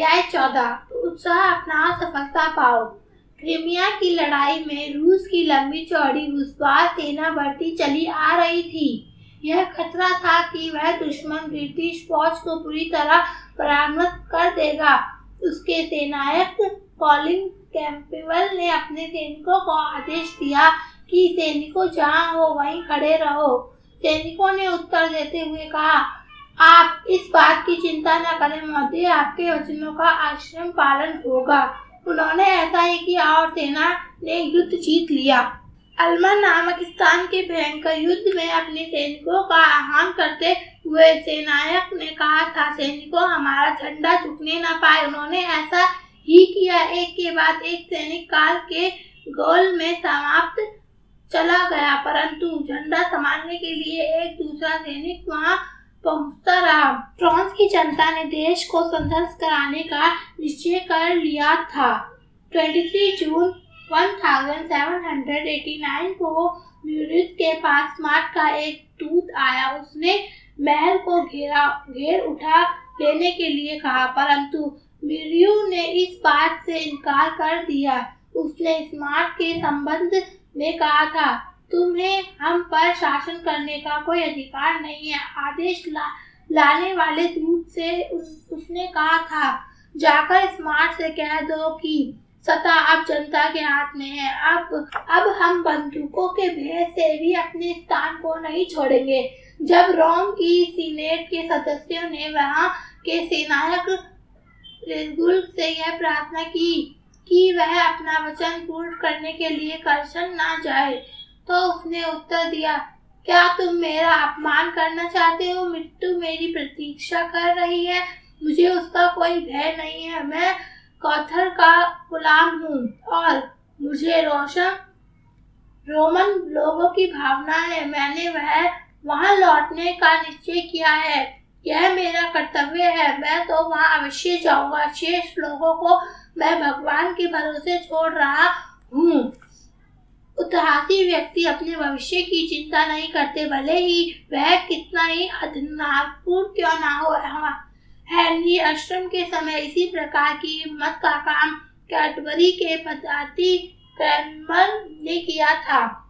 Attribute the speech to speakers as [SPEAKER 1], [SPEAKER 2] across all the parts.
[SPEAKER 1] अध्याय 14 उत्साह अपना सफलता पाओ। क्रीमिया की लड़ाई में रूस की लंबी चौड़ी घुड़सवार सेना बढ़ती चली आ रही थी। यह खतरा था कि वह दुश्मन ब्रिटिश फौज को पूरी तरह पराजित कर देगा। उसके सेनानायक कॉलिन कैंपबेल ने अपने सैनिकों को आदेश दिया कि सैनिकों जहां हो वहीं खड़े रहो। सैनिकों ने उत्तर देते हुए कहा, आप इस बात की चिंता न करें महोदय, आपके वचनों का अवश्य पालन होगा। उन्होंने ऐसा ही किया और सेना ने युद्ध जीत लिया। अल्मा नामक स्थान के भयंकर युद्ध में अपने सैनिकों का आह्वान करते हुए सेनानायक ने कहा था, सैनिकों हमारा झंडा झुकने न पाए। उन्होंने ऐसा ही किया। एक के बाद एक सैनिक काल के गोल में समाप्त चला गया, परंतु झंडा संभालने के लिए एक दूसरा सैनिक वहां पहुंचता रहा। फ्रांस की जनता ने देश को संघर्ष कराने का निश्चय कर लिया था। 23 जून 1789 को म्यूरिख के पास स्मार्ट का एक दूत आया। उसने महल को घेर उठा लेने के लिए कहा, परंतु म्यूरिख ने इस बात से इनकार कर दिया। उसने स्मार्ट के संबंध में कहा था, तुम्हें हम पर शासन करने का कोई अधिकार नहीं है। आदेश लाने वाले दूत से उसने कहा था, जाकर स्मार्ट से कह दो कि सत्ता अब जनता के हाथ में है। अब हम बंदूकों के भय से भी अपने स्थान को नहीं छोड़ेंगे। जब रोम की सीनेट के सदस्यों ने वहां के सेनानायक रेगुल से यह प्रार्थना की कि वह अपना वचन पूर्ण करने के लिए करसन न जाए, तो उसने उत्तर दिया, क्या तुम मेरा अपमान करना चाहते हो? मृत्यु मेरी प्रतीक्षा कर रही है, मुझे उसका कोई भय नहीं है। मैं कौथर का गुलाम हूँ और मुझे रोमन लोगों की भावना है। मैंने वहां लौटने का निश्चय किया है। यह मेरा कर्तव्य है। मैं तो वहां अवश्य जाऊंगा। शेष लोगों को मैं भगवान के भरोसे छोड़ रहा हूँ। उत्साही व्यक्ति अपने भविष्य की चिंता नहीं करते, भले ही वह कितना ही अधनापूर्ण क्यों ना हो। हेनरी अष्टम के समय इसी प्रकार की हिम्मत का काम कैडबरी के पदार्थी क्रैनमर ने किया था।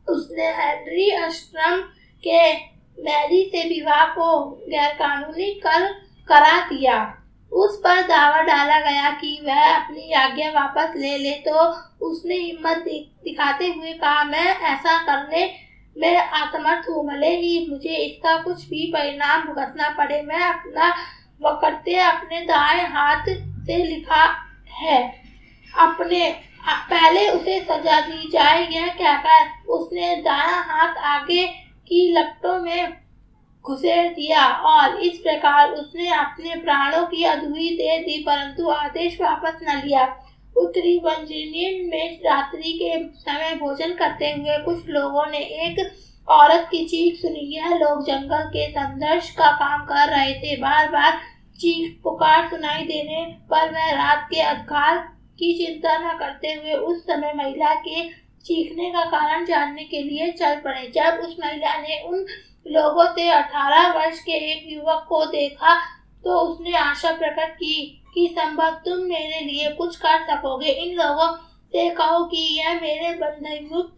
[SPEAKER 1] उसने हेनरी अष्टम के मैरी से विवाह को गैरकानूनी करा दिया। उस पर दावा डाला गया कि वह अपनी आज्ञा वापस ले ले, तो उसने हिम्मत दिखाते हुए कहा, मैं ऐसा करने में असमर्थ हूँ, भले ही मुझे इसका कुछ भी परिणाम भुगतना पड़े। मैं अपना वक्तव्य अपने दाएं हाथ से लिखा है, पहले उसे सजा दी जाए। यह कहकर उसने दायां हाथ आगे की लपटों में घुसेड़ दिया और इस प्रकार उसने अपने प्राणों की आहुति दे दी, परंतु आदेश वापस न लिया। उत्तरी वर्जीनिया में रात्रि के समय भोजन करते हुए कुछ लोगों ने एक औरत की चीख सुनी। यह लोग जंगल के संघर्ष का काम कर रहे थे। बार बार चीख पुकार सुनाई देने पर वह रात के अंधकार की चिंता न करते हुए उस समय महिला के चीखने का कारण जानने के लिए चल पड़े। जब उस महिला ने उन लोगों से 18 वर्ष के एक युवक को देखा, तो उसने आशा प्रकट की कि संभव तुम मेरे लिए कुछ कर सकोगे। इन लोगों से कहो कि यह मेरे बंधन मुक्त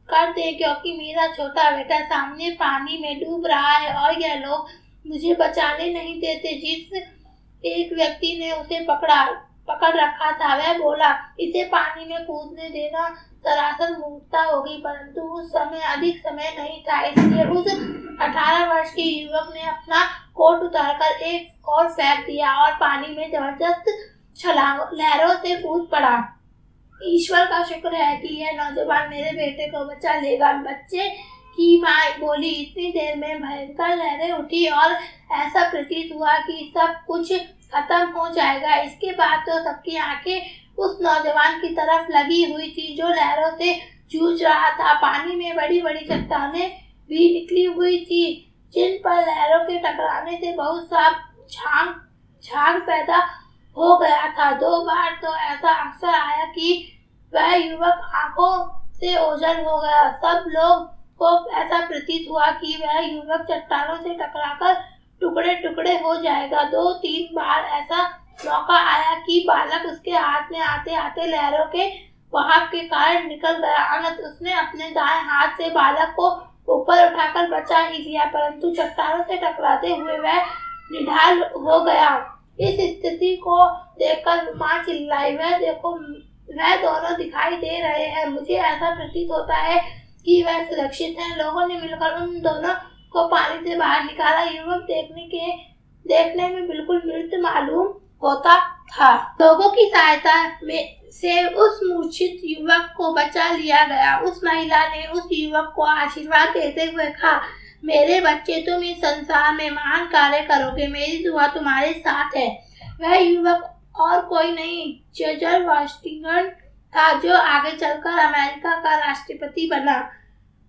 [SPEAKER 1] कर दे, क्योंकि मेरा छोटा बेटा सामने पानी में डूब रहा है और यह लोग मुझे बचाने नहीं देते। जिस एक व्यक्ति ने उसे पकड़ रखा था, वह बोला, इसे पानी में कूदने देना सरासर मूर्खता होगी, परंतु उस समय अधिक समय नहीं था, इसलिए उस 18 वर्ष के युवक ने अपना कोट उतारकर एक और फेंक दिया और पानी में जबरदस्त लहरों से कूद पड़ा। ईश्वर का शुक्र है कि यह नौजवान मेरे बेटे को बचा लेगा। बच्चे की माँ बोली। इतनी देर में भयंकर लहरें उठी और ऐसा प्रतीत हुआ कि सब कुछ खत्म हो जाएगा। इसके बाद तो सबकी आंखें उस नौजवान की तरफ लगी हुई थी जो लहरों से जूझ रहा था। पानी में बड़ी बड़ी चट्टानें भी निकली हुई थी, जिन पर लहरों के टकराने से बहुत सा झाग पैदा हो गया था। 2 बार तो ऐसा अवसर आया कि वह युवक आंखों से ओझल हो गया। सब लोग को ऐसा प्रतीत हुआ कि वह युवक चट्टानों से टकराकर टुकड़े टुकड़े हो जाएगा। 2-3 बार ऐसा मौका आया कि बालक उसके हाथ में आते आते लहरों के बहाव के कारण निकल गया। अनंत उसने अपने दाएं हाथ से बालक को ऊपर उठाकर बचा ही लिया, परंतु चट्टानों से टकराते हुए वह निढाल हो गया। इस स्थिति को देखकर माँ चिल्लाई, वह देखो, वह दोनों दिखाई दे रहे हैं। मुझे ऐसा प्रतीत होता है कि वह सुरक्षित है। लोगों ने मिलकर उन दोनों को पानी से बाहर निकाला। युवक देखने में बिल्कुल मृत मालूम होता था। लोगों की सहायता से उस मूर्छित युवक को बचा लिया गया। उस महिला ने उस युवक को आशीर्वाद देते हुए कहा, मेरे बच्चे, तुम इस संसार में महान कार्य करोगे, मेरी दुआ तुम्हारे साथ है। वह युवक और कोई नहीं, जॉर्ज वाशिंगटन था, जो आगे चलकर अमेरिका का राष्ट्रपति बना।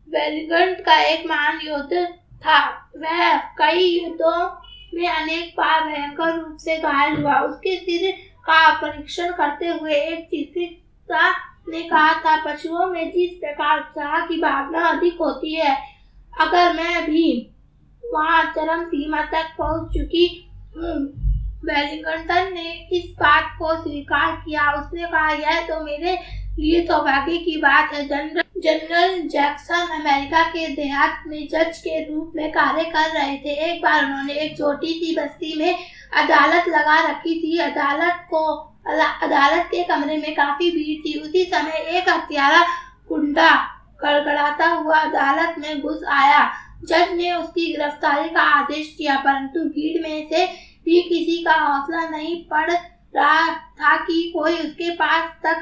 [SPEAKER 1] वेलिंगटन का एक महान योद्धा था। वह कई युद्धों में अनेक बार भयंकर रूप से घायल हुआ। उसके सिर का परीक्षण करते हुए एक चिकित्सक ने कहा था, पशुओं में जिस प्रकार उत्साह की भावना अधिक होती है, अगर मैं भी वहाँ चरम सीमा तक पहुँच चुकी हूँ। वेलिंगटन ने इस बात को स्वीकार किया। उसने कहा, यह तो मेरे लिए सौभाग्य की बात है। जनरल जैक्सन अमेरिका के देहात में जज के रूप में कार्य कर रहे थे। एक बार उन्होंने एक छोटी सी बस्ती में अदालत लगा रखी थी। अदालत के कमरे में काफी भीड़ थी। उसी समय एक हत्यारा गुंडा गड़गड़ाता हुआ अदालत में घुस आया। जज ने उसकी गिरफ्तारी का आदेश दिया, परंतु भीड़ में से भी किसी का हौसला नहीं पड़ रहा था कि कोई उसके पास तक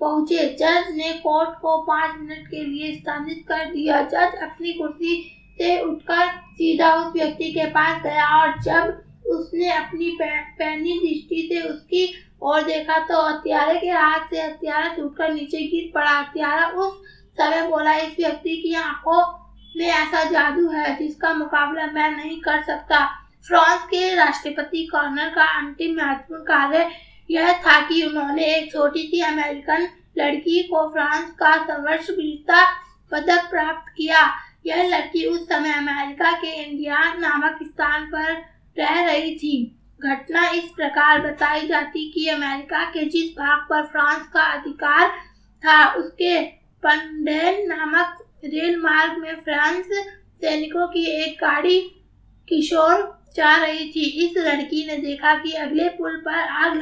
[SPEAKER 1] पहुंचे। जज ने कोर्ट को 5 मिनट के लिए स्थगित कर दिया। जज अपनी कुर्सी से उठकर सीधा उस व्यक्ति के पास गया और जब उसने अपनी पैनी दृष्टि से उसकी ओर देखा तो हत्यारे के हाथ से हथियार छूटकर नीचे गिर पड़ा। हत्यारा उस समय बोला, इस व्यक्ति की आंखों में ऐसा जादू है जिसका मुकाबला मैं नहीं कर सकता। फ्रांस के राष्ट्रपति कॉर्नर का अंतिम महत्वपूर्ण कार्य यह था कि उन्होंने एक छोटी सी अमेरिकन लड़की को फ्रांस का सर्वोच्च वीरता पदक प्राप्त किया। यह लड़की उस समय अमेरिका के इंडियाना नामक स्थान पर रह रही थी। घटना इस प्रकार बताई जाती कि अमेरिका के जिस भाग पर फ्रांस का अधिकार था, उसके पंडेन नामक रेल मार्ग में फ्रांस सैनिकों की एक गाड़ी किशोर जा रही थी। इस लड़की ने देखा कि अगले पुल पर आग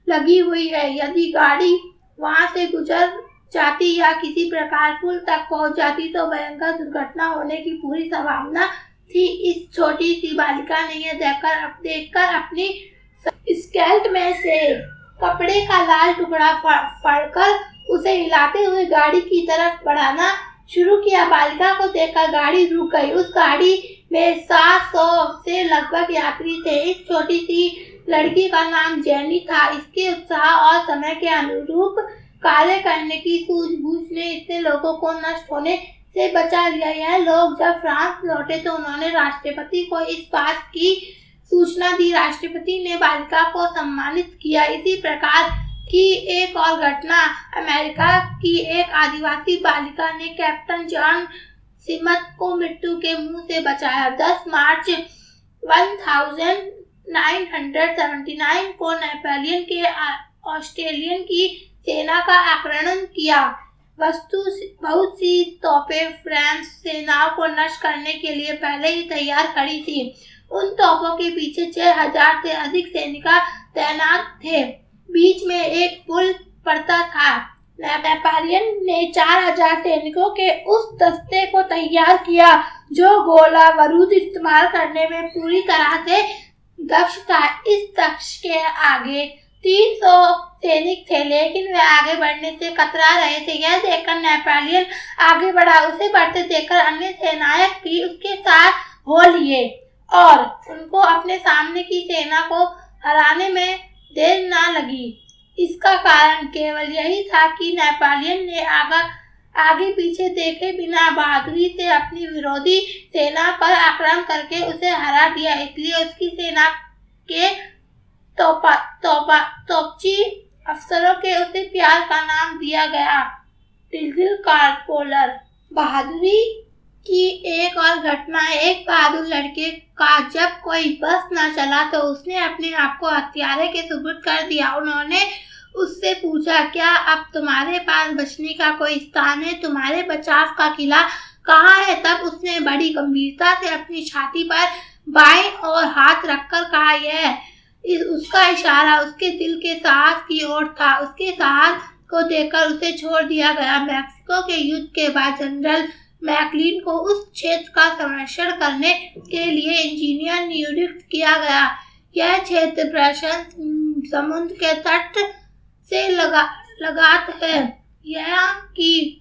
[SPEAKER 1] लगी हुई है। यदि गाड़ी वहां से गुजर जाती या किसी प्रकार पुल तक पहुंच जाती तो भयंकर दुर्घटना होने की पूरी संभावना थी। इस छोटी सी बालिका ने यह देखकर अपनी स्कर्ट में से कपड़े का लाल टुकड़ा फाड़कर उसे हिलाते हुए गाड़ी की तरफ बढ़ाना शुरू किया। बालिका को देखकर गाड़ी रुक गई। उस गाड़ी में 700 से लगभग यात्री थे। इस छोटी सी लड़की का नाम जेनी था। इसके उत्साह और समय के अनुरूप कार्य करने की सूझबूझ ने इतने लोगों को नष्ट होने से बचा लिया। यह लोग जब फ्रांस लौटे तो उन्होंने राष्ट्रपति को इस बात की सूचना दी। राष्ट्रपति ने बालिका को सम्मानित किया। इसी प्रकार की एक और घटना, अमेरिका की एक आदिवासी बालिका ने कैप्टन जॉन स्मिथ को मृत्यु के मुंह से बचाया। 10 मार्च 1979 को नेपोलियन के ऑस्ट्रेलियन की सेना का आक्रमण किया। बहुत सी तोपें फ्रेंच सेनाओं को नष्ट करने के लिए पहले ही तैयार खड़ी थी। उन तोपों के पीछे 6000 से अधिक सैनिक तैनात थे। बीच में एक पुल पड़ता था। नेपोलियन ने 4000 सैनिकों के उस दस्ते को तैयार किया जो गोला बारूद इस्तेमाल करने में पूरी तरह से दक्ष था। इस दक्ष के आगे 300 सैनिक थे, लेकिन वे आगे बढ़ने से कतरा रहे थे। यह देखकर नेपोलियन आगे बढ़ा। उसे बढ़ते देखकर अन्य सेनाएं भी उसके साथ हो लिए और उनको अपने सामने की सेना को हराने में देर न लगी। इसका कारण केवल यही था कि नेपोलियन ने आगे पीछे देखे बिना बहादुरी से अपनी विरोधी सेना पर आक्रमण करके उसे हरा दिया। इसलिए उसकी सेना के तोपची अफसरों के उसे प्यार का नाम दिया गया, लिटिल कार्पोरल। बहादुरी कि एक और घटना, एक बहादुर लड़के का जब कोई बस न चला तो उसने अपने आप को हत्यारे के सुपुर्द कर दिया। उन्होंने उससे पूछा, क्या अब तुम्हारे पास बचने का कोई स्थान है? तुम्हारे बचाव का किला कहाँ है? तब उसने बड़ी गंभीरता से अपनी छाती पर बाएं और हाथ रखकर कहा। उसका इशारा उसके दिल के साहस की ओर था। उसके साहस को देखकर उसे छोड़ दिया गया। मैक्सिको के युद्ध के बाद जनरल मैकलिन को उस क्षेत्र का संरक्षण करने के लिए इंजीनियर नियुक्त किया गया। यह क्षेत्र प्रशांत समुद्र के तट से लगात है। यहाँ की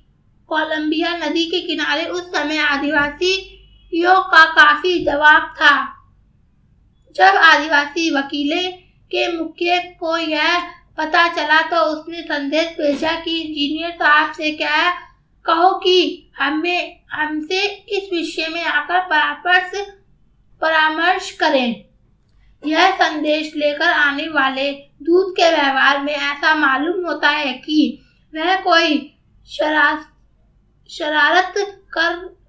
[SPEAKER 1] कोलंबिया नदी के किनारे उस समय आदिवासियों का काफी दबाव था। जब आदिवासी वकीले के मुखिया को यह पता चला तो उसने संदेश भेजा कि इंजीनियर साहब से कहो कि हमसे इस विषय में आकर परामर्श करें। यह संदेश लेकर आने वाले दूत के व्यवहार में ऐसा मालूम होता है कि वह कोई शरारत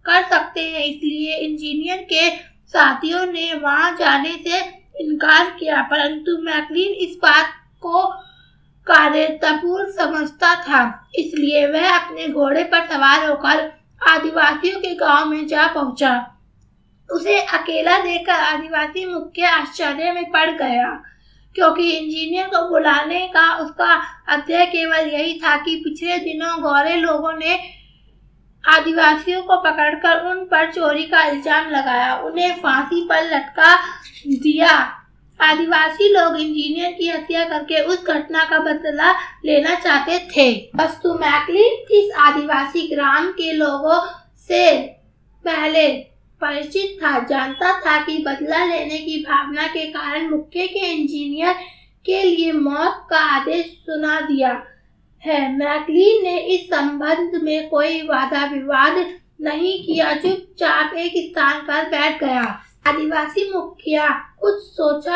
[SPEAKER 1] कर सकते हैं। इसलिए इंजीनियर के साथियों ने वहां जाने से इनकार किया, परंतु मैकलिन इस बात को कार्यतापूर्ण समझता था। इसलिए वह अपने घोड़े पर सवार होकर आदिवासियों के गांव में जा पहुंचा। उसे अकेला देखकर आदिवासी मुखिया आश्चर्य में पड़ गया, क्योंकि इंजीनियर को बुलाने का उसका अध्यय केवल यही था कि पिछले दिनों गोरे लोगों ने आदिवासियों को पकड़कर उन पर चोरी का इल्जाम लगाया, उन्हें फांसी पर लटका दिया। आदिवासी लोग इंजीनियर की हत्या करके उस घटना का बदला लेना चाहते थे। वस्तु मैकलिन इस आदिवासी ग्राम के लोगों से पहले परिचित था, जानता था कि बदला लेने की भावना के कारण मुख्य के इंजीनियर के लिए मौत का आदेश सुना दिया है। मैकलिन ने इस संबंध में कोई वादा विवाद नहीं किया, चुपचाप एक स्थान पर बैठ गया। आदिवासी मुखिया कुछ सोच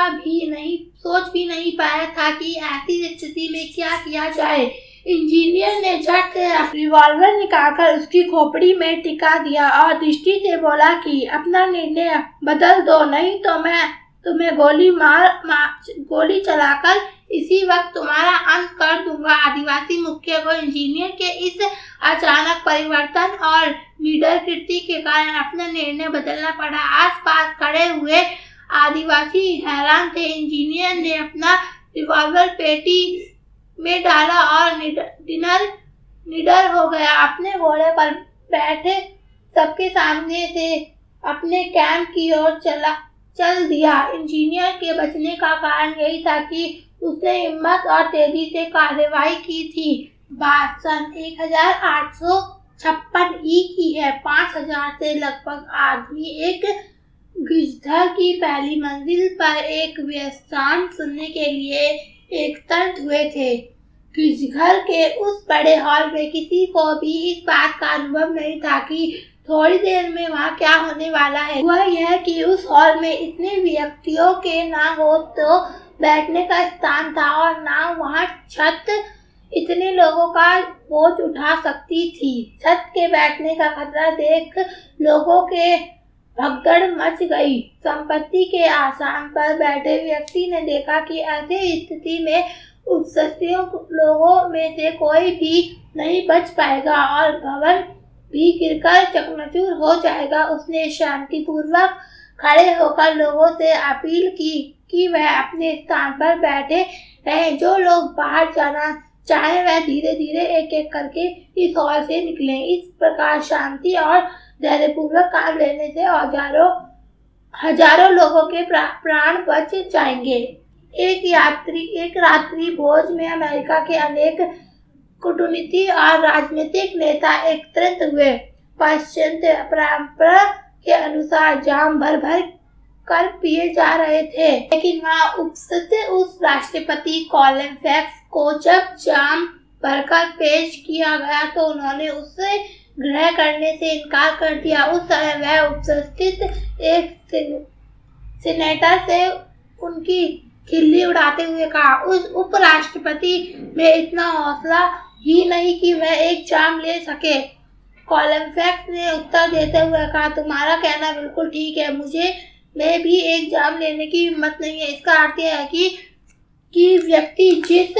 [SPEAKER 1] भी नहीं पाया था कि ऐसी स्थिति में क्या किया जाए। इंजीनियर ने झट से रिवॉल्वर निकालकर उसकी खोपड़ी में टिका दिया और दृष्टि से बोला कि अपना निर्णय बदल दो, नहीं तो मैं तुम्हें गोली चलाकर इसी वक्त तुम्हारा अंत कर दूंगा। आदिवासी मुखिया को इंजीनियर के इस अचानक परिवर्तन और निडर कृति के कारण अपना निर्णय बदलना पड़ा। आसपास खड़े हुए आदिवासी हैरान थे। इंजीनियर ने अपना रिवॉल्वर पेटी में डाला और निडर हो गया। अपने घोड़े पर बैठे सबके सामने से अपने कैंप की ओर चल दिया। इंजीनियर के बचने का कारण यही था कि उसने हिम्मत और तेजी से कार्यवाही की थी। बात सन 1856 की है। 5000 से लगभग आदमी एक गिरधर की पहली मंजिल पर एक व्याख्यान सुनने के लिए एकत्रित हुए थे। गिरधर के उस बड़े हॉल में किसी को भी इस बात का अनुभव नहीं था कि थोड़ी देर में वहाँ क्या होने वाला है। वह यह कि उस हॉल में इतने व्यक्तियों के ना हो तो बैठने का स्थान था और ना वहाँ छत इतने लोगों का बोझ उठा सकती थी। छत के बैठने का खतरा देख लोगों के भगदड़ मच गई। संपत्ति के आसन पर बैठे व्यक्ति ने देखा कि ऐसी स्थिति में उपस्थित लोगों में से कोई भी नहीं बच पाएगा और भवन भी गिरकर चकनाचूर हो जाएगा। उसने शांतिपूर्वक खड़े होकर लोगों से अपील की कि वह अपने स्थान पर बैठे रहें। जो लोग बाहर जाना चाहे वह धीरे धीरे एक एक करके इस हॉल से निकलें। इस प्रकार शांति और धैर्यपूर्वक काम लेने से हजारों लोगों के प्राण बच जाएंगे। एक रात्रि भोज में अमेरिका के अनेक कूटनीतिक और राजनीतिक नेता एकत्रित हुए। पाश्चात्य परंपरा के अनुसार जाम भर कर पिए जा रहे थे, लेकिन वहाँ उपस्थित उस राष्ट्रपति कॉलिन फैक्स को जब जाम भरकर पेश किया गया तो उन्होंने उसे ग्रहण करने से इनकार कर दिया। उस समय वह उपस्थित एक सीनेटर से उनकी खिल्ली उड़ाते हुए कहा, उस उपराष्ट्रपति में इतना हौसला ही नहीं कि वह एक जाम ले सके। कोलम्बस ने उत्तर देते हुए कहा, तुम्हारा कहना बिल्कुल ठीक है, मुझे में भी एक जाम लेने की हिम्मत नहीं है। इसका अर्थ यह है कि व्यक्ति जिस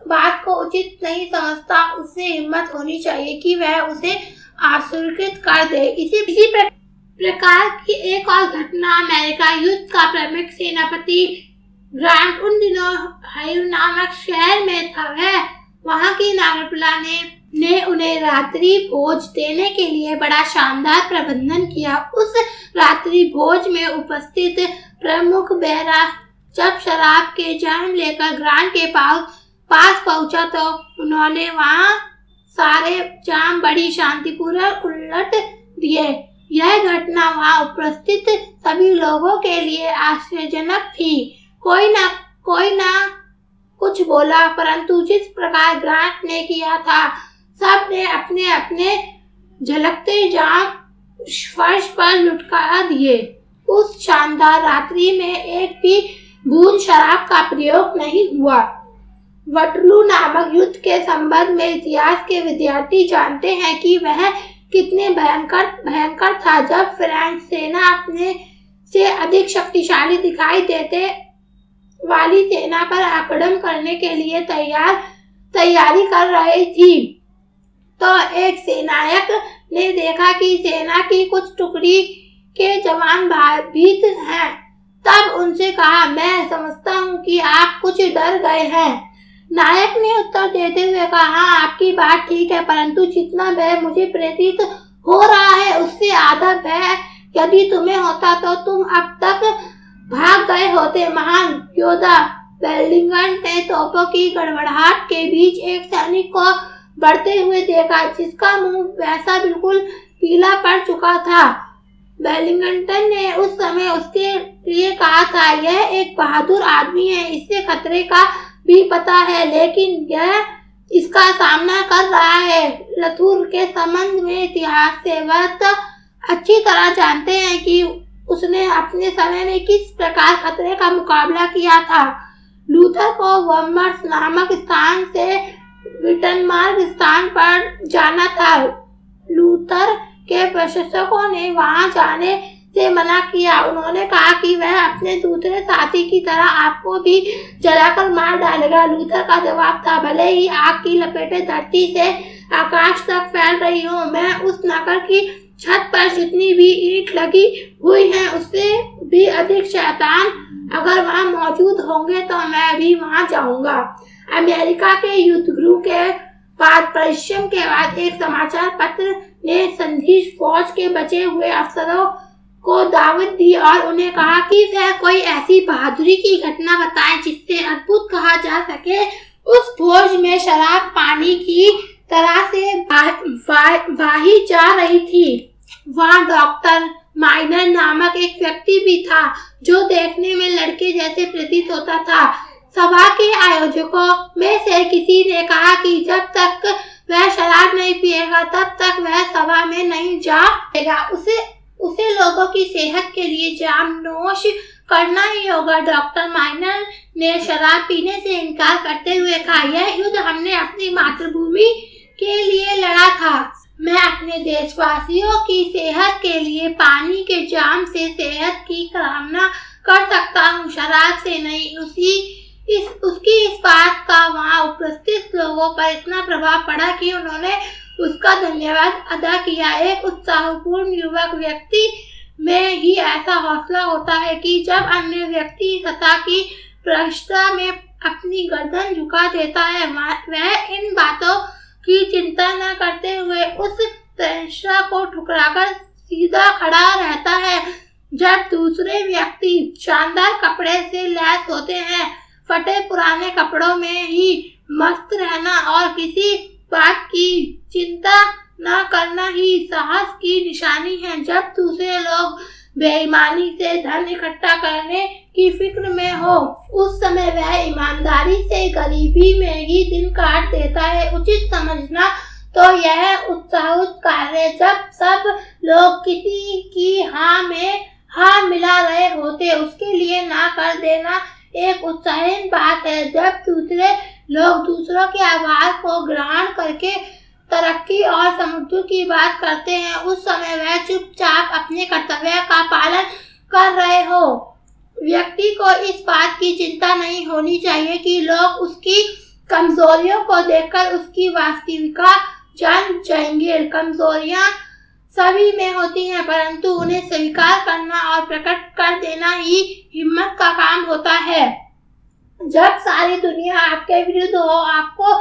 [SPEAKER 1] बात को उचित नहीं समझता उससे हिम्मत होनी चाहिए कि वह उसे अस्वीकृत कर दे। इसी प्रकार की एक और घटना अमेरिका युद्ध का प्रमुख सेनापति ग्रांट उन दिनों हायर नामक शहर में था। वहाँ की नगरपालिका ने उन्हें रात्रि भोज देने के लिए बड़ा शानदार प्रबंधन किया। उस रात्रि भोज में उपस्थित प्रमुख बेहरा जब शराब के जाम लेकर ग्रांट के पास पहुंचा तो उन्होंने वहाँ सारे जाम बड़ी शांतिपूर्वक उलट दिए। यह घटना वहाँ उपस्थित सभी लोगों के लिए आश्चर्यजनक थी। कोई ना कुछ बोला, परंतु जिस प्रकार ग्रांट ने किया था सब ने अपने अपने झलकते जाम फर्श पर लुढ़का दिए। उस शानदार रात्रि में एक भी बूंद शराब का प्रयोग नहीं हुआ। वटरलू नामक युद्ध के संबंध में इतिहास के विद्यार्थी जानते हैं कि वह कितने भयंकर था। जब फ्रेंच सेना अपने से अधिक शक्तिशाली दिखाई देते वाली सेना पर आक्रमण करने के लिए तैयारी कर रही थी तो एक सेनानायक ने देखा कि सेना की कुछ टुकड़ी के जवान भयभीत हैं। तब उनसे कहा, मैं समझता हूँ कि आप कुछ डर गए हैं। नायक ने उत्तर देते हुए कहा, हाँ, आपकी बात ठीक है, परंतु जितना भय मुझे प्रतीत हो रहा है उससे आधा भय यदि तुम्हें होता तो तुम अब तक भाग गए होते। महान योद्धा वेलिंगटन ने तोपों की गड़गड़ाहट के बीच एक सैनिक को बढ़ते हुए देखा जिसका मुंह वैसा बिल्कुल पीला पड़ चुका था। वेलिंगटन ने उस समय उसके लिए कहा था, यह एक बहादुर आदमी है, इससे खतरे का भी पता है, लेकिन यह इसका सामना कर रहा है। लथूर के संबंध में इतिहास से वह अच्छी तरह जानते हैं कि उसने अपने समय में किस प्रकार खतरे का मुकाबला किया था। लूथर को वर्मस नामक स्थान से विटनबर्ग स्थान पर जाना था। लूथर के प्रशंसकों ने वहां जाने से मना किया। उन्होंने कहा कि वह अपने दूसरे साथी की तरह आपको भी जलाकर मार डालेगा। लूथर का जवाब था, भले ही आग की लपेटें धरती से आकाश तक फैल रही हो, मैं उस नगर की छत पर जितनी भी ईंट लगी हुई हैं उससे भी अधिक शैतान अगर वहां मौजूद होंगे तो मैं भी वहां जाऊंगा। अमेरिका के युद्धगृह के बाद परिश्रम के बाद एक समाचार पत्र ने संघीय फौज के बचे हुए अफसरों को दावत दी और उन्हें कहा कि वह कोई ऐसी बहादुरी की घटना बताएं जिससे अद्भुत कहा जा सके। उस फौज में शराब पानी की तरह से बही जा रही थी। वहाँ डॉक्टर माइनर नामक एक व्यक्ति भी था जो देखने में लड़के जैसे प्रतीत होता था। सभा के आयोजकों में से किसी ने कहा कि जब तक वह शराब नहीं पिएगा तब तक वह सभा में नहीं जाएगा। उसे लोगों की सेहत के लिए जाम नोश करना ही होगा। डॉक्टर माइनर ने शराब पीने से इनकार करते हुए कहा, यह युद्ध हमने अपनी मातृभूमि के लिए लड़ा था। मैं अपने देशवासियों की सेहत के लिए पानी के जाम से सेहत की कामना कर सकता हूँ, शराब से नहीं। उसकी इस बात का वहाँ उपस्थित लोगों पर इतना प्रभाव पड़ा कि उन्होंने उसका धन्यवाद अदा किया। एक उत्साहपूर्ण युवक व्यक्ति में ही ऐसा हौसला होता है कि जब अन्य व्यक्ति सत्ता की पृष्ठता में अपनी गर्दन झुका देता है, वह इन बातों की चिंता न करते हुए उस पृष्ठता को ठुकराकर सीधा खड़ा रहता है। जब दूसरे व्यक्ति शानदार कपड़े से लैस होते हैं, फटे पुराने कपड़ों में ही मस्त रहना और किसी बात की चिंता न करना ही साहस की निशानी है। जब दूसरे लोग बेईमानी से धन इकट्ठा करने की फिक्र में हो, उस समय वह ईमानदारी से गरीबी में ही दिन काट देता है। उचित समझना तो यह उत्साहित कार्य जब सब लोग किसी की हाँ में हाँ मिला रहे होते उसके लिए ना कर देना एक उत्साहहीन बात है। जब दूसरे लोग दूसरों के आभार को ग्रहण करके तरक्की और समृद्धि की बात करते हैं, उस समय वह चुपचाप अपने कर्तव्य का पालन कर रहे हो। व्यक्ति को इस बात की चिंता नहीं होनी चाहिए कि लोग उसकी कमजोरियों को देखकर उसकी वास्तविकता जान जाएंगे। कमजोरियां सभी में होती हैं, परंतु उन्हें स्वीकार करना और प्रकट कर देना ही हिम्मत का काम होता है। जब सारी दुनिया आपके विरुद्ध हो, आपको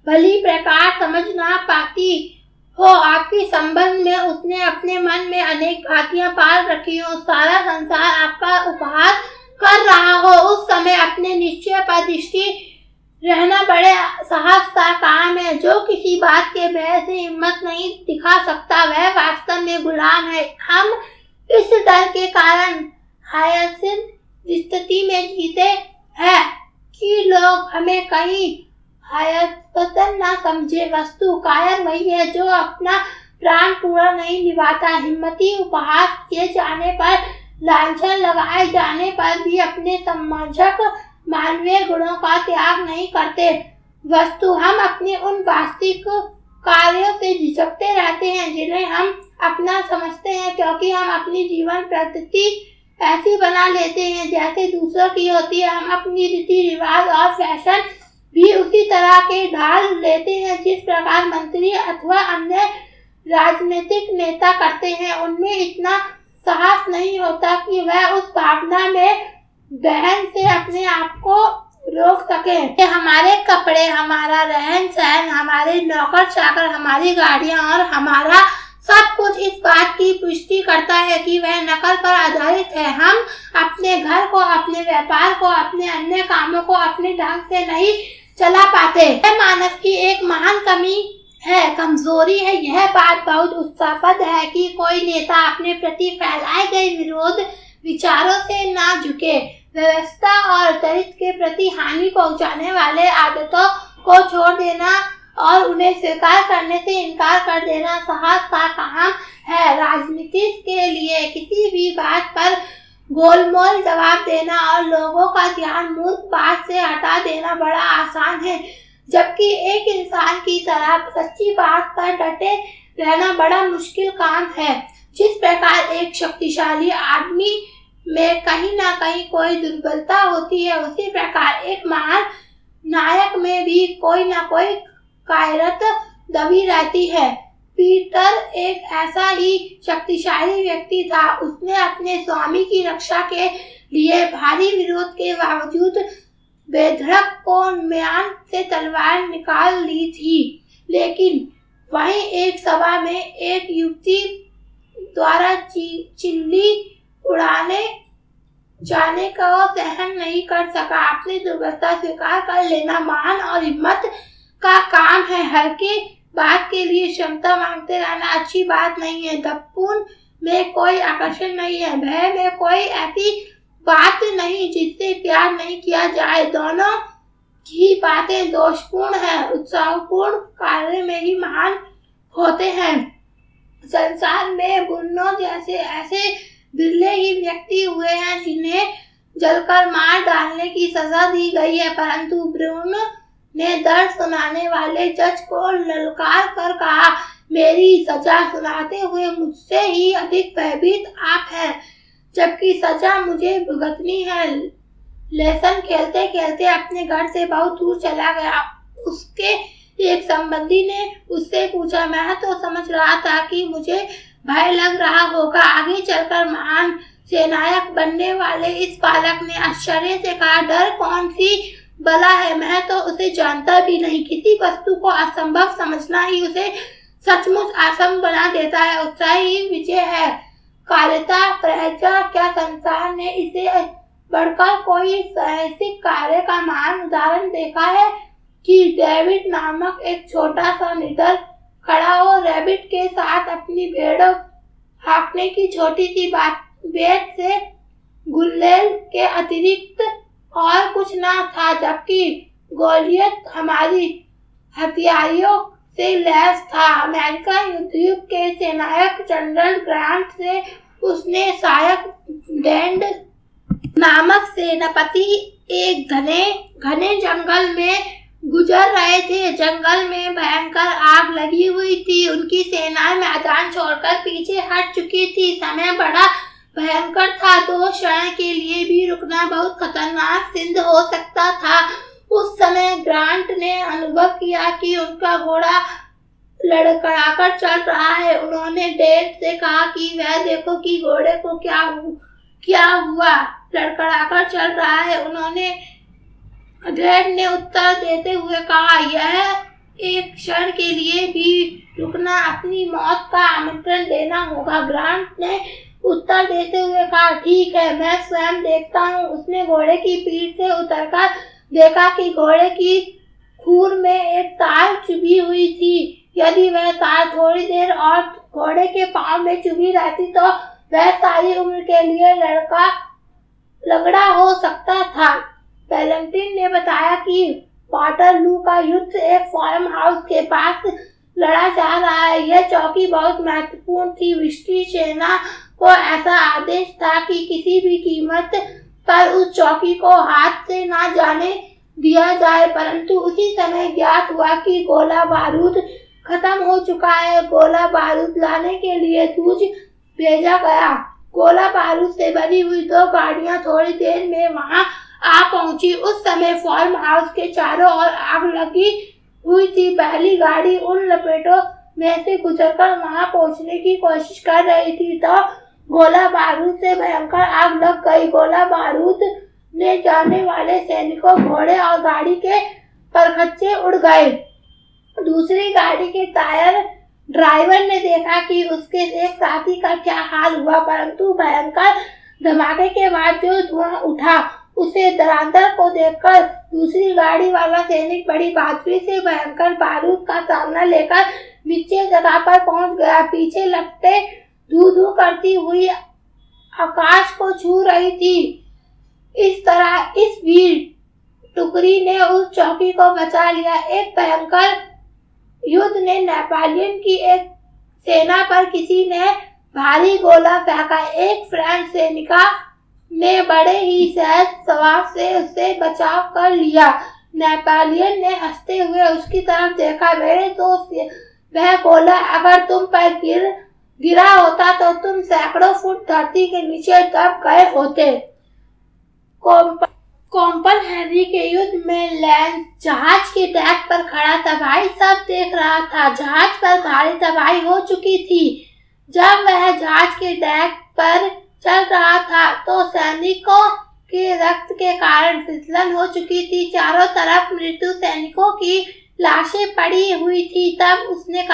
[SPEAKER 1] भली प्रकार समझ ना पाती हो, आपके संबंध में उसने अपने मन में अनेक भांतियां पाल रखी हो, सारा संसार आपका उपहास कर रहा हो, उस समय अपने निश्चय पर दृष्टि रहना बड़े साहस का काम है। जो किसी बात के भय से हिम्मत नहीं दिखा सकता, वह वास्तव में गुलाम है। हम इस डर के कारण हायसिन स्थिति में जीते हैं कि लोग हमें कहीं हायपतन ना समझे। वस्तु कायर वही है जो अपना प्राण पूरा नहीं निभाता। हिम्मती उपहास किए जाने पर, लांछन लगाए जाने पर भी अपने सम्मानजनक मानवीय गुणों का त्याग नहीं करते। वस्तु हम अपने उन वास्तविक कार्यों से झिझकते रहते हैं जिन्हें हम अपना समझते हैं, क्योंकि हम अपनी जीवन पद्धति ऐसी बना लेते हैं जैसे दूसरों की होती है। हम अपनी रीति रिवाज और फैशन भी उसी तरह के ढाल लेते हैं जिस प्रकार मंत्री अथवा अन्य राजनीतिक नेता करते हैं। उनमें इतना साहस नहीं होता कि वह उस भावना में बहन से अपने आप को रोक सके। हमारे कपड़े, हमारा रहन सहन, हमारे नौकर चाकर, हमारी गाड़ियां और हमारा सब कुछ इस बात की पुष्टि करता है कि वह नकल पर आधारित है। हम अपने घर को, अपने व्यापार को, अपने अन्य कामों को अपने ढंग से नहीं चला पाते। यह मानव की एक महान कमी है, कमजोरी है। यह बात बहुत उत्साहप्रद है कि कोई नेता अपने प्रति फैलाए गए विरोध विचारों से ना झुके। व्यवस्था और चरित्र के प्रति हानि पहुंचाने वाले आदतों को छोड़ देना और उन्हें स्वीकार करने से इनकार कर देना साहस का काम है। राजनीति के लिए किसी भी बात पर गोलमोल जवाब देना और लोगों का ध्यान मूल बात से हटा देना बड़ा आसान है, जबकि एक इंसान की तरह सच्ची बात पर डटे रहना बड़ा मुश्किल काम है। जिस प्रकार एक शक्तिशाली आदमी में कहीं ना कहीं कोई दुर्बलता होती है, उसी प्रकार एक महान नायक में भी कोई ना कोई कायरत दबी रहती है। पीटर एक ऐसा ही शक्तिशाली व्यक्ति था। उसने अपने स्वामी की रक्षा के लिए भारी विरोध के बावजूद बेधड़क को म्यान से तलवार निकाल ली थी, लेकिन वहीं एक सभा में एक युवती द्वारा चिल्ली उड़ाने जाने का वो सहन नहीं कर सका। अपनी दुर्बलता स्वीकार कर लेना महान और हिम्मत का काम है। हर के बात के लिए क्षमता मांगते रहना अच्छी बात नहीं है। दप्पून में कोई आकर्षण नहीं है, भय में कोई ऐसी बात नहीं जिससे प्यार नहीं किया जाए। दोनों की बातें दोषपूर्ण है, उत्साहपूर्ण कार्य में ही महान होते हैं। संसार में ब्रूनो जैसे ऐसे बिरले ही व्यक्ति हुए हैं जिन्हें जलकर मार डालने की सजा दी गई है, परंतु ब्रूनो ने दर्द सुनाने वाले जज को ललकार कर कहा, मेरी सजा सुनाते हुए मुझसे ही अधिक भयभीत आप हैं, जबकि सजा मुझे भुगतनी है। लेसन खेलते खेलते अपने घर से बहुत दूर चला गया। उसके एक संबंधी ने उससे पूछा, मैं तो समझ रहा था कि मुझे भय लग रहा होगा। आगे चलकर महान सेनायक बनने वाले इस बालक ने आश्चर्य से कहा, डर कौन सी बला है, मैं तो उसे जानता भी नहीं। किसी वस्तु को असंभव समझना ही उसे सचमुच असंभव बना देता है। उत्साह ही विजय है। कार्यता प्रजा, क्या संसार ने इसे बढ़कर कोई साहसिक कार्य का महान उदाहरण देखा है कि डेविड नामक एक छोटा सा निडर खड़ा हो रैबिट के साथ अपनी भेड़ हाँकने की छोटी सी बेट से गुल्लेल के अतिरिक्त और कुछ ना था, जबकि गोलियत हमारी हथियारों से लैस था। अमेरिका युद्ध के सेनायक जनरल ग्रांट से उसने सहायक डैंड नामक सेनापति एक घने जंगल में गुजर रहे थे। जंगल में भयंकर आग लगी हुई थी। उनकी सेनाएं मैदान छोड़कर पीछे हट चुकी थी। समय बड़ा भयंकर था। 2 क्षण के लिए भी रुकना बहुत खतरनाक सिद्ध हो सकता था। उस समय ग्रांट ने अनुभव किया कि उनका घोड़ा लड़खड़ाकर चल रहा है। उन्होंने डेव से कहा कि वह देखो कि घोड़े को क्या हुआ, लड़खड़ाकर चल रहा है। डेव ने उत्तर देते हुए कहा, यह एक क्षण के लिए भी रुकना अपनी मौत का आमंत्रण देना होगा। ग्रांट ने उत्तर देते हुए कहा, ठीक है, मैं स्वयं देखता हूँ। उसने घोड़े की पीठ से उतरकर देखा कि घोड़े की खूर में एक तार चुभी हुई थी। यदि वह तार थोड़ी देर और घोड़े के पांव में चुभी रहती तो वह सारी उम्र के लिए लगड़ा हो सकता था। वैलेंटाइन ने बताया कि वाटरलू का युद्ध एक फार्म हाउस के पास लड़ा जा रहा है। यह चौकी बहुत महत्वपूर्ण थी। ब्रिटिश सेना को ऐसा आदेश था कि किसी भी कीमत पर उस चौकी को हाथ से न जाने दिया जाए, परंतु उसी समय ज्ञात हुआ कि गोला बारूद खत्म हो चुका है। गोला बारूद लाने के लिए दूज भेजा गया। गोला बारूद से भरी हुई 2 गाड़ियां थोड़ी देर में वहां आ पहुंची। उस समय फार्म हाउस के चारों ओर आग लगी हुई थी। पहली गाड़ी उन लपेटों में से गुजरकर वहां पहुंचने की कोशिश कर रही थी तो गोला बारूद से भयंकर आग लग गई। गोला बारूद ने जाने वाले सैनिकों, घोड़े और गाड़ी के परखच्चे उड़ गए। दूसरी गाड़ी के टायर ड्राइवर ने देखा कि उसके एक साथी का क्या हाल हुआ, परंतु भयंकर धमाके के बाद जो धुआं उठा उसे दरांतर को देखकर दूसरी गाड़ी वाला सैनिक बड़ी बहादुरी से भयंकर बारूद का सामना लेकर निश्चित जगह पर पहुंच गया। पीछे लपटें धू धू करती हुई आकाश को छू रही थी। इस तरह इस वीर टुकड़ी ने उस चौकी को बचा लिया। एक भयंकर युद्ध ने नेपोलियन की एक सेना पर किसी ने भारी गोला फेंका। एक फ्रेंच सैनिका ने बड़े ही सहज स्वभाव से उससे बचाव कर लिया। नेपोलियन ने हंसते हुए उसकी तरफ देखा। मेरे दोस्त, वह गोला अगर तुम पर गिरा होता तो तुम सैकड़ों फुट धरती के नीचे दब गए होते। कॉम्पल हेनरी के युद्ध में लैंस जहाज के डेक पर खड़ा तबाही सब देख रहा था। जहाज पर भारी तबाही हो चुकी थी। जब वह जहाज के डेक पर चल रहा था तो सैनिकों के रक्त के कारण फिसलन हो चुकी थी। चारों तरफ मृत्यु सैनिकों की लाशें पड़ी हुई थी। तब उसने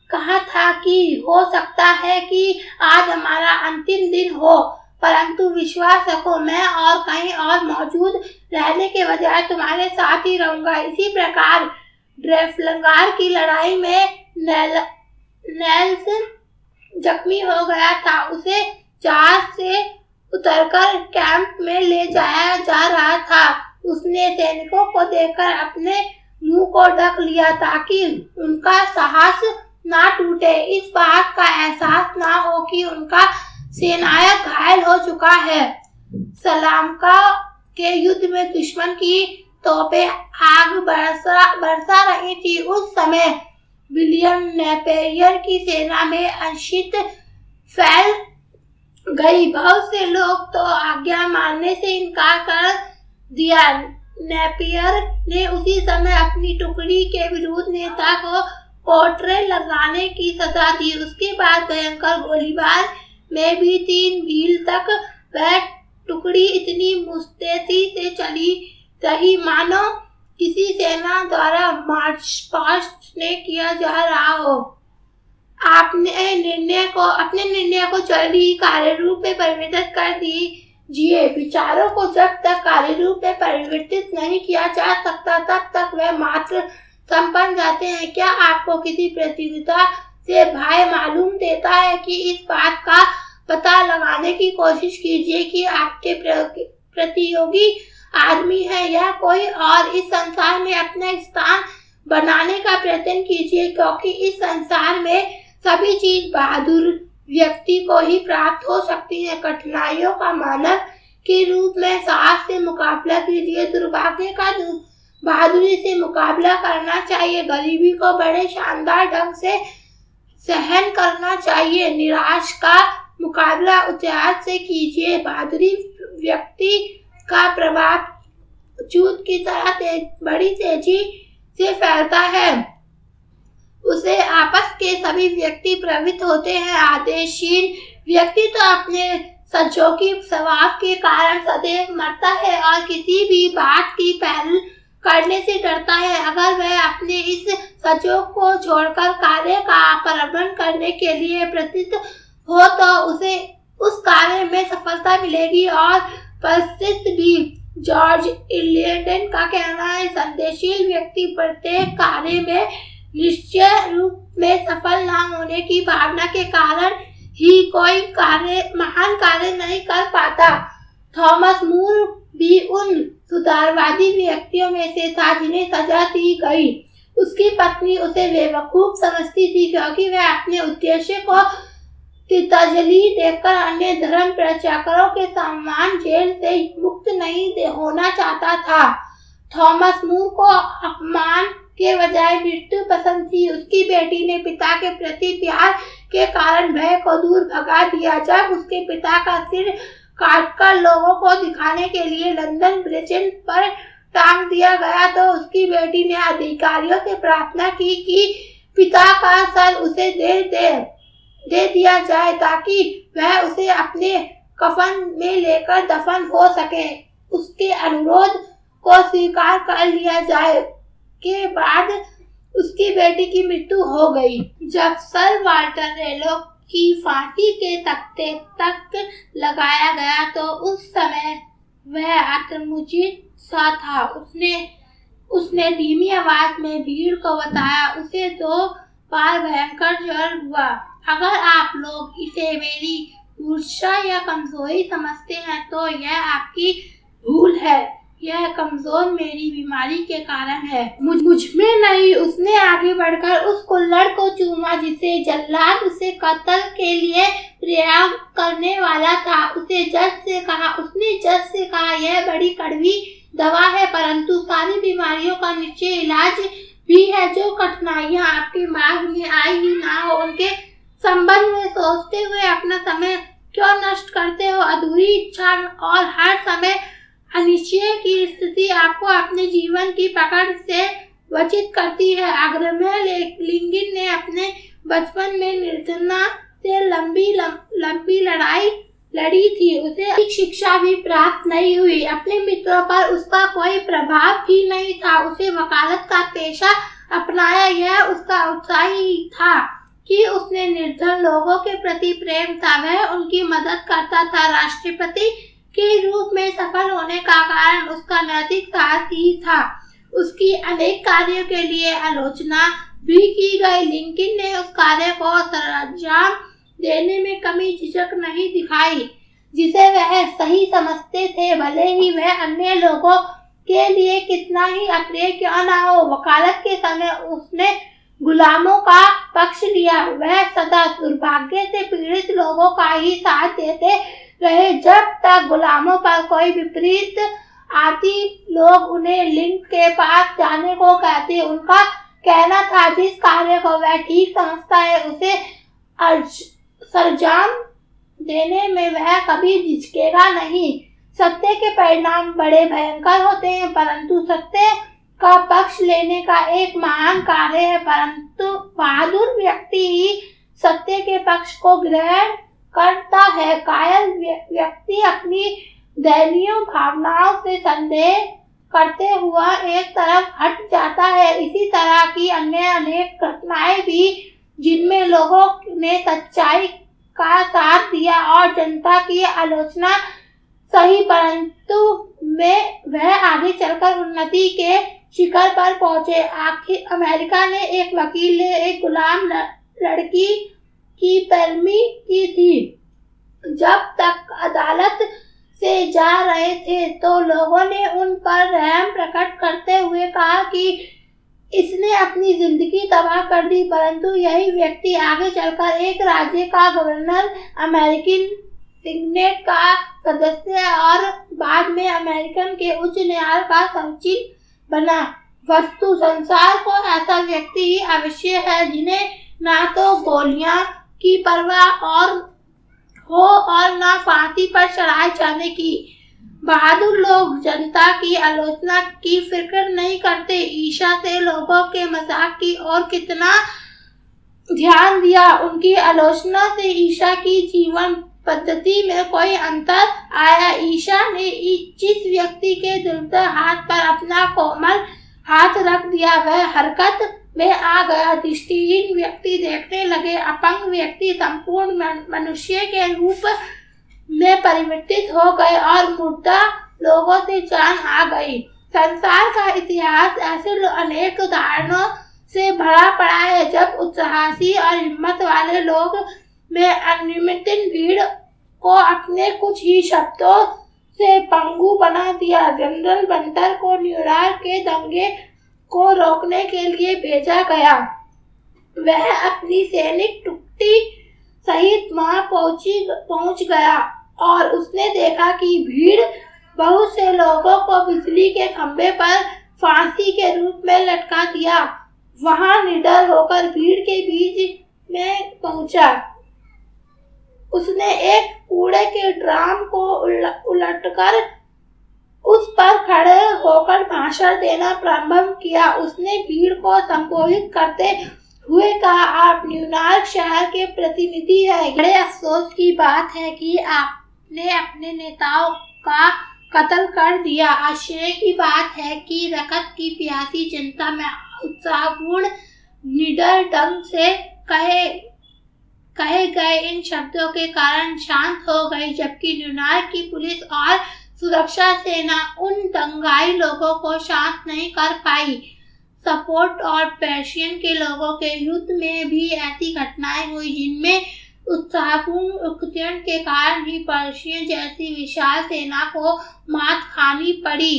[SPEAKER 1] कहा था कि हो सकता है कि आज हमारा अंतिम दिन हो, परंतु विश्वास रखो, मैं और कहीं और मौजूद रहने के बजाय तुम्हारे साथ ही रहूंगा। इसी प्रकार ट्रेफलगार की लड़ाई में नेल्स जख्मी हो गया था। उसे जहाज से उतरकर कैंप में ले जाया जा रहा था। उसने सैनिकों को देखकर अपने मुंह को ढक लिया ताकि उनका साहस ना टूटे, इस बात का एहसास ना हो कि उनका सेनायक घायल हो चुका है। सलामका के युद्ध में दुश्मन की तोपें आग बरसा रही थी। उस समय विलियम नेपियर की सेना में अनिश्चितता फैल गई। बहुत से लोग तो आज्ञा मानने से इनकार कर दिया। नेपियर ने उसी समय अपनी टुकड़ी के विरुद्ध नेता को कोर्टरे लगाने की सजा दी। उसके बाद भयंकर गोलीबार में भी 3 मील तक वह टुकड़ी इतनी मुस्तैदी से चली रही मानो किसी सेना द्वारा मार्च पास्ट ने किया जा रहा हो। अपने निर्णय को जल्दी ही कार्य रूप में परिवर्तित कर दीजिए। विचारों को जब तक कार्य रूप में परिवर्तित नहीं किया जा सकता तब तक वे मात्र संपन्न जाते हैं। क्या आपको किसी प्रतियोगिता से भय मालूम देता है कि इस बात का पता लगाने की कोशिश कीजिए कि आपके प्रतियोगी आदमी है या कोई और। इस संसार में अपना स्थान बनाने का प्रयत्न कीजिए, क्योंकि इस संसार में सभी चीज बहादुर व्यक्ति को ही प्राप्त हो सकती है। कठिनाइयों का मानव के रूप में साहस से मुकाबला कीजिए। दुर्भाग्य का बहादुरी से मुकाबला करना चाहिए। गरीबी को बड़े शानदार ढंग से सहन करना चाहिए। निराश का मुकाबला उत्साह से कीजिए। बहादुरी व्यक्ति का प्रभाव चूत की तरह बड़ी तेजी से फैलता है। उसे आपस के सभी व्यक्ति प्रभावित होते हैं। आदेशहीन व्यक्ति तो अपने संचोकी स्वभाव के कारण सदैव मरता है और किसी भी बात की पहल करने से डरता है। अगर वह अपने इस संचोक को छोड़कर कार्य का प्रबंधन करने के लिए प्रतित हो तो उसे उस कार्य में सफलता मिलेगी और परिस्थिति भी। जॉर्ज इलियट का कहना है, संदेशशील व्यक्ति प्रत्येक कार्य में निश्चय रूप में सफल न होने की भावना के कारण ही कोई महान कार्य नहीं कर पाता। थॉमस मूर भी उन सुधारवादी व्यक्तियों में से था जिन्हें सजा दी गई। उसकी पत्नी उसे बेवकूफ समझती थी क्योंकि वह अपने उद्देश्य को तितजली देखकर अन्य धर्म प्रचारकों के समान जेल से मुक्त नहीं होना चाहता था। थॉमस मूर को अपमान के बजाय मृत्यु पसंद थी। उसकी बेटी ने पिता के प्रति प्यार के कारण भय को दूर भगा दिया। जब उसके पिता का सिर काटकर लोगों को दिखाने के लिए लंदन ब्रिज पर टांग दिया गया तो उसकी बेटी ने अधिकारियों से प्रार्थना की कि पिता का सर उसे दे दिया जाए ताकि वह उसे अपने कफन में लेकर दफन हो सके। उसके अनुरोध को स्वीकार कर लिया जाए के बाद उसकी बेटी की मृत्यु हो गई। जब सर वाल्टर रेलो की फांसी के तख्ते तक लगाया गया तो उस समय वह आत्मचित सा था। उसने धीमी आवाज में भीड़ को बताया, उसे 2 बार भयंकर ज्वर हुआ। अगर आप लोग इसे मेरी मूर्छा या कमजोरी समझते हैं तो यह आपकी भूल है। यह कमजोर मेरी बीमारी के कारण है, मुझ में नहीं। उसने आगे बढ़कर उस कुल्हड़ को चूमा जिसे जल्लाद उसे कत्ल के लिए प्रयोग करने वाला था। उसने जज से कहा यह बड़ी कड़वी दवा है परंतु सारी बीमारियों का निश्चय इलाज भी है। जो कठिनाइयाँ आपके मार्ग में आई ही ना हो उनके संबंध में सोचते हुए अपना समय क्यों नष्ट करते हो। अधूरी इच्छा और हर समय अनिश्चय की स्थिति आपको अपने जीवन की पकड़ से वंचित करती है। अब्राहम लिंकन ने अपने बचपन में निर्धनता से लंबी लड़ाई लड़ी थी। उसे शिक्षा भी प्राप्त नहीं हुई। अपने मित्रों पर उसका कोई प्रभाव भी नहीं था। उसे वकालत का पेशा अपनाया। यह उसका उत्साह ही था कि उसने निर्धन लोगों के प्रति प्रेम था। वह उनकी मदद करता था। राष्ट्रपति के रूप में सफल होने का कारण उसका नैतिक साहस ही था। उसकी अनेक कार्यों के लिए आलोचना भी की गई। लिंकन ने उस कार्य को सरंजाम देने में कमी झिझक नहीं दिखाई जिसे वह सही समझते थे, भले ही वह अन्य लोगों के लिए कितना ही अप्रिय क्यों न हो। वकालत के समय उसने गुलामों का पक्ष लिया। वह सदा दुर्भाग्य से पीड़ित लोगों का ही साथ देते रहे। जब तक गुलामों पर कोई विपरीत आती लोग उन्हें लिंक के पास जाने को कहते। उनका कहना था जिस कार्य को वह ठीक समझता है उसे सरंजाम देने में वह कभी झिझकेगा नहीं। सत्य के परिणाम बड़े भयंकर होते हैं परंतु सत्य का पक्ष लेने का एक महान कार्य है। परंतु बहादुर व्यक्ति ही सत्य के पक्ष को ग्रहण करता है। कायल व्यक्ति अपनी दयनीय भावनाओं से संदेह करते हुआ एक तरफ हट जाता है। इसी तरह की अन्य अनेक घटनाएं भी जिनमें लोगों ने सच्चाई का साथ दिया और जनता की आलोचना सही परंतु में वह आगे चलकर उन्नति के शिखर पर पहुंचे। आखिर अमेरिका ने एक वकील ने एक गुलाम लड़की की पैरवी की थी। जब तक अदालत से जा रहे थे तो लोगों ने उन पर रहम प्रकट करते हुए कहा कि इसने अपनी जिंदगी तबाह कर दी। परंतु यही व्यक्ति आगे चलकर एक राज्य का गवर्नर, अमेरिकन सीनेट का सदस्य और बाद में अमेरिकन के उच्च न्यायालय का सचिव बना। वस्तु संसार को ऐसा व्यक्ति ही अवश्य है जिन्हें ना तो गोलियां की परवाह और ना फांसी पर चढ़ाए जाने की। बहादुर लोग जनता की आलोचना की फिक्र नहीं करते। ईशा से लोगों के मजाक की ओर कितना ध्यान दिया। उनकी आलोचना से ईशा की जीवन पद्धति में कोई अंतर आया। ईशा ने जिस व्यक्ति के दुर्बल हाथ पर अपना कोमल हाथ रख दिया वह हरकत में आ गया। दृष्टिहीन व्यक्ति देखने लगे, अपंग व्यक्ति संपूर्ण मनुष्य के रूप में परिवर्तित हो गए और मुर्दा लोगों से जान आ गई। संसार का इतिहास ऐसे अनेक उदाहरणों से भरा पड़ा है जब उत्साही और हिम्मत वाले लोग में अनियमित भीड़ को अपने कुछ ही शब्दों से पंगु बना दिया। जनरल बंटर को न्यूयॉर्क के दंगे को रोकने के लिए भेजा गया। वह अपनी सैनिक टुकड़ी सहित वहां पहुंच गया और उसने देखा कि भीड़ बहुत से लोगों को बिजली के खंभे पर फांसी के रूप में लटका दिया। वहां निडर होकर भीड़ के बीच में पहुंचा। उसने एक कूड़े के ड्रम को उलटकर उस पर खड़े होकर भाषण देना प्रारंभ किया। उसने भीड़ को संबोधित करते हुए कहा, आप न्यूयॉर्क शहर के प्रतिनिधि हैं। बड़े अफसोस की बात है कि आपने अपने नेताओं का कत्ल कर दिया। आश्चर्य की बात है कि रक्त की प्यासी जनता में उत्साहपूर्ण निडर ढंग से कहे गए इन शब्दों के कारण शांत हो गई, जबकि न्यूयॉर्क की पुलिस और सुरक्षा सेना उन दंगाई लोगों को शांत नहीं कर पाई। सपोर्ट और पर्शियन के लोगों के युद्ध में भी ऐसी घटनाएं हुई जिनमें उत्साहपूर्ण उत्पीड़न के कारण भी पर्शियन जैसी विशाल सेना को मात खानी पड़ी।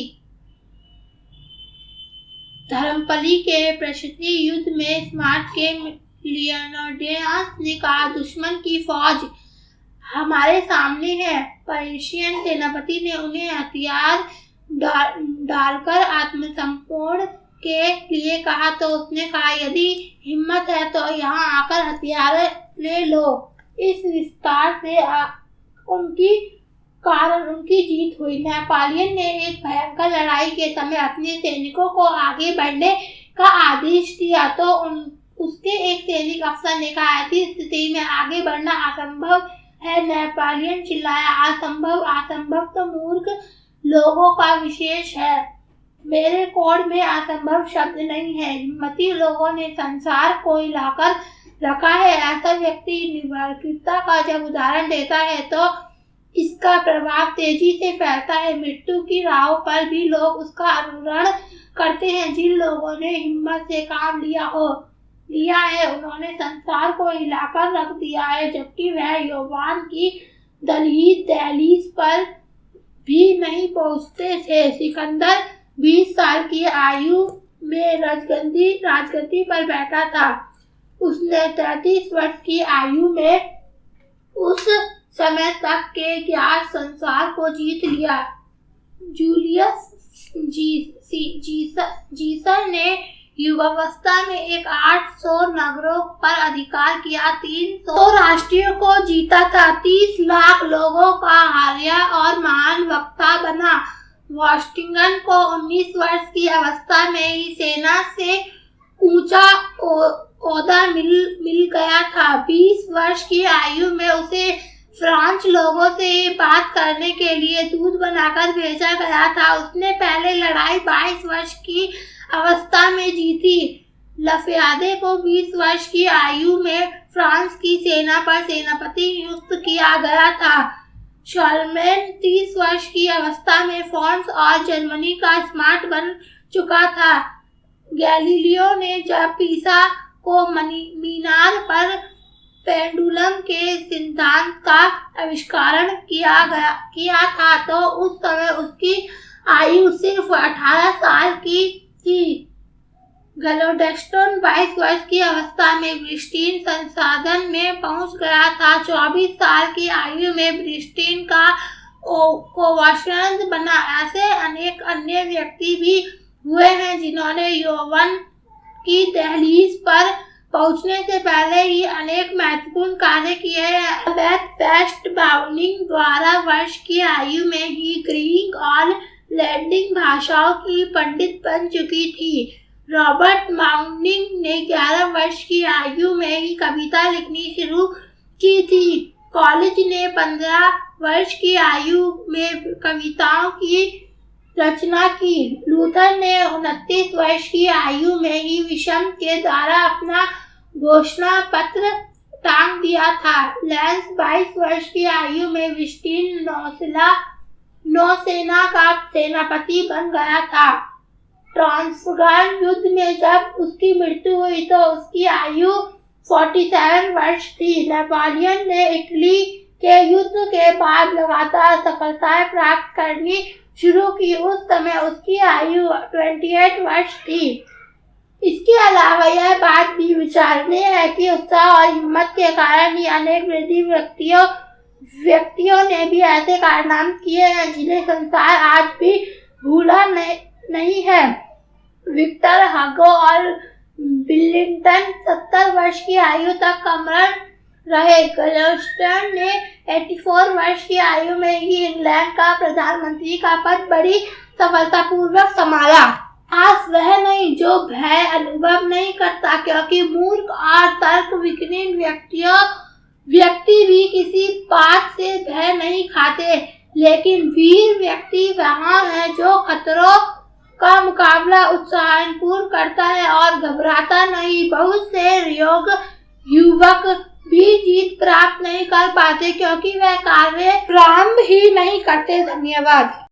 [SPEAKER 1] धर्मपल्ली के प्रसिद्ध युद्ध में स्मार्ट के लियोनिडास ने कहा, दुश्मन की फौज हमारे सामने है। पर्शियन सेनापति ने उन्हें हथियार डालकर आत्मसमर्पण के लिए कहा तो उसने कहा, यदि हिम्मत है तो यहाँ आकर हथियार ले लो। इस विस्तार से उनकी जीत हुई। नेपोलियन ने एक भयंकर लड़ाई के समय अपने सैनिकों को आगे बढ़ने का आदेश दिया तो उसके एक सैनिक अफसर ने कहा, ऐसी स्थिति में आगे बढ़ना असंभव है। नेपोलियन चिल्लाया, असंभव तो मूर्ख लोगों का विशेष है। मेरे कोड में असंभव शब्द नहीं है। हिम्मती लोगों ने संसार को हिलाकर रखा है। ऐसा व्यक्ति निर्भीकता का जब उदाहरण देता है तो इसका प्रभाव तेजी से फैलता है। मृत्यु की राह पर भी लोग उसका अनुसरण करते हैं। जिन लोगों ने हिम्मत से काम लिया है उन्होंने संसार को हिलाकर रख दिया है, जबकि वह यौवन की दहलीज पर भी नहीं पहुंचते थे। सिकंदर 20 साल की आयु में राजगद्दी पर बैठा था। उसने 33 वर्ष की आयु में उस समय तक के ज्ञात संसार को जीत लिया। जूलियस सीजर ने युवावस्था में एक 800 नगरों पर अधिकार किया, 300 राष्ट्रों को जीता था, 30 लाख लोगों का हारिया और महान वक्ता बना। वॉशिंगटन को 19 वर्ष की अवस्था में ही सेना से ऊंचा ओहदा मिल गया था। 20 वर्ष की आयु में उसे फ्रेंच लोगों से बात करने के लिए दूत बनाकर भेजा गया था। उसने पहले लड़ाई 22 वर्ष की अवस्था में जीती। लफायदे को 20 वर्ष की आयु में फ्रांस की सेना पर सेनापति नियुक्त किया गया था। शार्लेमेन 30 वर्ष की अवस्था में फ्रांस और जर्मनी का सम्राट बन चुका था। गैलीलियो ने जब पीसा को मीनार पर पेंडुलम के सिद्धांत का आविष्कार किया था तो उस समय उसकी आयु सिर्फ 18 साल की थी। ग्लैडस्टोन 22 वर्ष की अवस्था में ब्रिटेन संसद में पहुंच गया था। 24 साल की आयु में ब्रिटेन का कोवाशंद बना। ऐसे अनेक अन्य व्यक्ति भी हुए हैं जिन्होंने यौवन की दहलीज पर पहुंचने से पहले ही अनेक महत्वपूर्ण कार्य किए हैं। एलिजाबेथ वेस्ट ब्राउनिंग 12 वर्ष की आयु में ही ग्रीक और लैटिन भाषाओं की पंडित बन चुकी थी। रॉबर्ट ब्राउनिंग ने 11 वर्ष की आयु में ही कविता लिखनी शुरू की थी। कॉलेज ने 15 वर्ष की आयु में कविताओं की रचना की। लूथर ने 29 वर्ष की आयु में ही विषम के द्वारा अपना घोषणा पत्र टांग दिया था। लेंस 22 वर्ष की आयु में ब्रिटिश नौसेना का सेनापति बन गया था। ट्राफाल्गर युद्ध में जब उसकी मृत्यु हुई तो उसकी आयु 47 वर्ष थी। नेपोलियन ने इटली के युद्ध के बाद लगातार सफलताएं प्राप्त करनी शुरू की। उस समय उसकी आयु 28 वर्ष थी। इसके अलावा यह बात भी विचारणीय है कि उत्साह और हिम्मत के कारण ही अनेक वृद्धि व्यक्तियों ने भी ऐसे कारनामे किए हैं जिन्हें संसार आज भी भूला नहीं है। विक्टर ह्यूगो और विलिंगटन 70 वर्ष की आयु तक अमर रहे। गैल्वेस्टन ने 84 वर्ष की आयु में ही इंग्लैंड का प्रधानमंत्री का पद बड़ी सफलतापूर्वक संभाला। आज वह नहीं जो भय अनुभव नहीं करता, क्योंकि मूर्ख और तर्क विहीन व्यक्ति भी किसी बात से भय नहीं खाते, लेकिन वीर व्यक्ति वहाँ है जो खतरों का मुकाबला उत्साहपूर्वक करता है और घबराता नहीं। बहुत से युवक भी जीत प्राप्त नहीं कर पाते क्योंकि वह कार्य प्रारंभ ही नहीं करते। धन्यवाद।